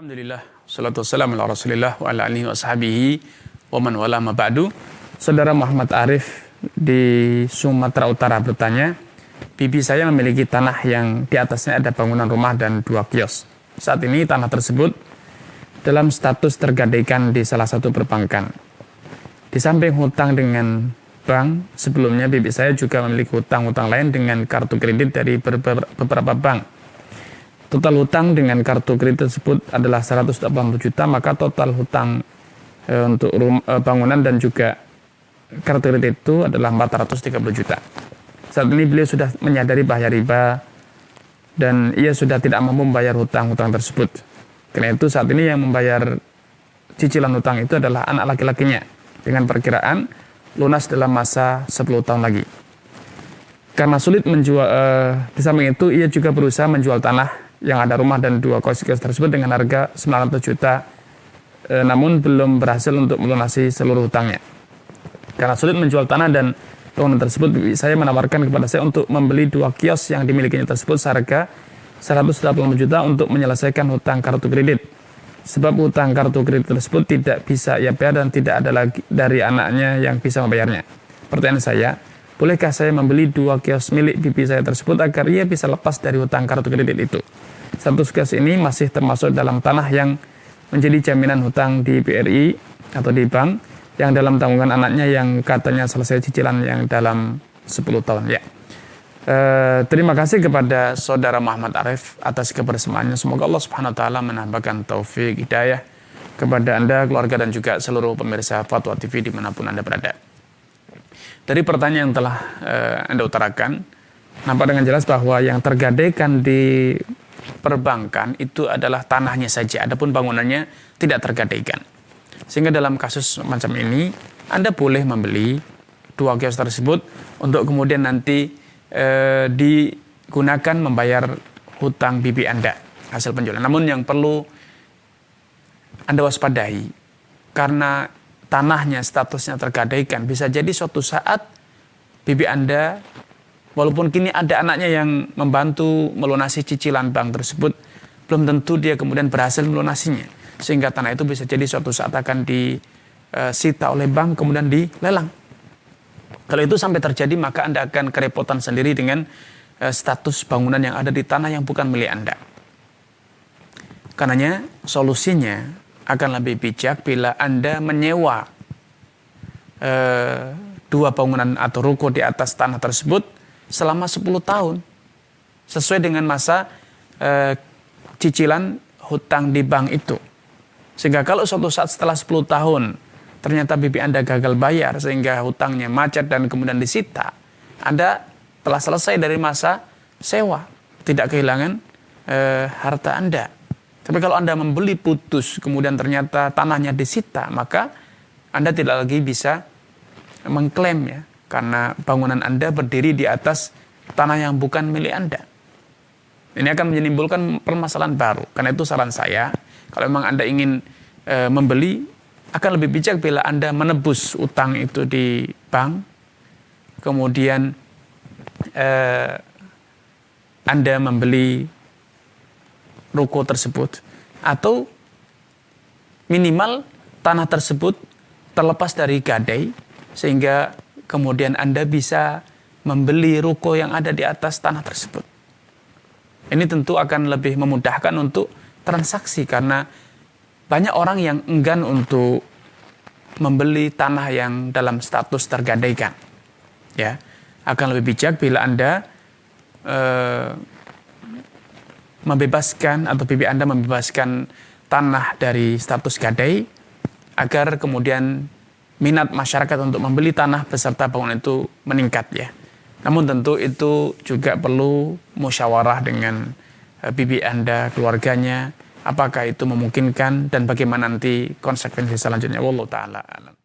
Alhamdulillah, salatu wassalamu ala rasulillah wa ala alihi wa sahbihi wa man wala ma ba'du. Saudara Muhammad Arif di Sumatera Utara bertanya, bibi saya memiliki tanah yang di atasnya ada bangunan rumah dan 2 kios. Saat ini tanah tersebut dalam status tergadaikan di salah satu perbankan. Di samping hutang dengan bank, sebelumnya bibi saya juga memiliki hutang-hutang lain dengan kartu kredit dari beberapa bank. Total hutang dengan kartu kredit tersebut adalah 180 juta, maka total hutang untuk bangunan dan juga kartu kredit itu adalah 430 juta. Saat ini beliau sudah menyadari bahaya riba dan ia sudah tidak mampu membayar hutang-hutang tersebut. Karena itu saat ini yang membayar cicilan hutang itu adalah anak laki-lakinya dengan perkiraan lunas dalam masa 10 tahun lagi. Karena sulit menjual, di samping itu ia juga berusaha menjual tanah yang ada rumah dan 2 kios tersebut dengan harga 900 juta, namun belum berhasil untuk melunasi seluruh hutangnya. Karena sulit menjual tanah dan bangunan tersebut, saya menawarkan kepada saya untuk membeli 2 kios yang dimilikinya tersebut seharga 180 juta untuk menyelesaikan hutang kartu kredit. Sebab hutang kartu kredit tersebut tidak bisa ia bayar dan tidak ada lagi dari anaknya yang bisa membayarnya. Pertanyaan saya, bolehkah saya membeli 2 kios milik bibi saya tersebut agar ia bisa lepas dari hutang kartu kredit itu? Status kios ini masih termasuk dalam tanah yang menjadi jaminan hutang di BRI atau di bank yang dalam tanggungan anaknya yang katanya selesai cicilan yang dalam 10 tahun. Ya. Terima kasih kepada saudara Muhammad Arif atas kebersamaannya. Semoga Allah Subhanahu wa taala menambahkan taufik hidayah kepada Anda, keluarga dan juga seluruh pemirsa Fatwa TV dimanapun Anda berada. Dari pertanyaan yang telah Anda utarakan, nampak dengan jelas bahwa yang tergadaikan di perbankan itu adalah tanahnya saja, adapun bangunannya tidak tergadaikan. Sehingga dalam kasus macam ini, Anda boleh membeli 2 kios tersebut untuk kemudian nanti digunakan membayar hutang bibi Anda hasil penjualan. Namun yang perlu Anda waspadai, karena tanahnya statusnya tergadaikan, bisa jadi suatu saat bibi Anda, walaupun kini ada anaknya yang membantu melunasi cicilan bank tersebut, belum tentu dia kemudian berhasil melunasinya. Sehingga tanah itu bisa jadi suatu saat akan disita oleh bank kemudian dilelang. Kalau itu sampai terjadi, maka Anda akan kerepotan sendiri dengan status bangunan yang ada di tanah yang bukan milik Anda. Karenanya solusinya akan lebih bijak bila Anda menyewa 2 bangunan atau ruko di atas tanah tersebut selama 10 tahun sesuai dengan masa cicilan hutang di bank itu. Sehingga kalau suatu saat setelah 10 tahun ternyata bibi Anda gagal bayar sehingga hutangnya macet dan kemudian disita, Anda telah selesai dari masa sewa, tidak kehilangan harta Anda. Tapi kalau Anda membeli putus kemudian ternyata tanahnya disita, maka Anda tidak lagi bisa mengklaim, ya, karena bangunan Anda berdiri di atas tanah yang bukan milik Anda. Ini akan menimbulkan permasalahan baru. Karena itu saran saya, kalau memang Anda ingin membeli, akan lebih bijak bila Anda menebus utang itu di bank, kemudian Anda membeli ruko tersebut, atau minimal tanah tersebut terlepas dari gadai, sehingga kemudian Anda bisa membeli ruko yang ada di atas tanah tersebut. Ini tentu akan lebih memudahkan untuk transaksi, karena banyak orang yang enggan untuk membeli tanah yang dalam status tergadaikan. Ya, akan lebih bijak bila Anda membebaskan atau bibi Anda membebaskan tanah dari status gadai, agar kemudian minat masyarakat untuk membeli tanah beserta bangunan itu meningkat, ya. Namun tentu itu juga perlu musyawarah dengan bibi Anda, keluarganya, apakah itu memungkinkan dan bagaimana nanti konsekuensi selanjutnya. Wallahu ta'ala alam.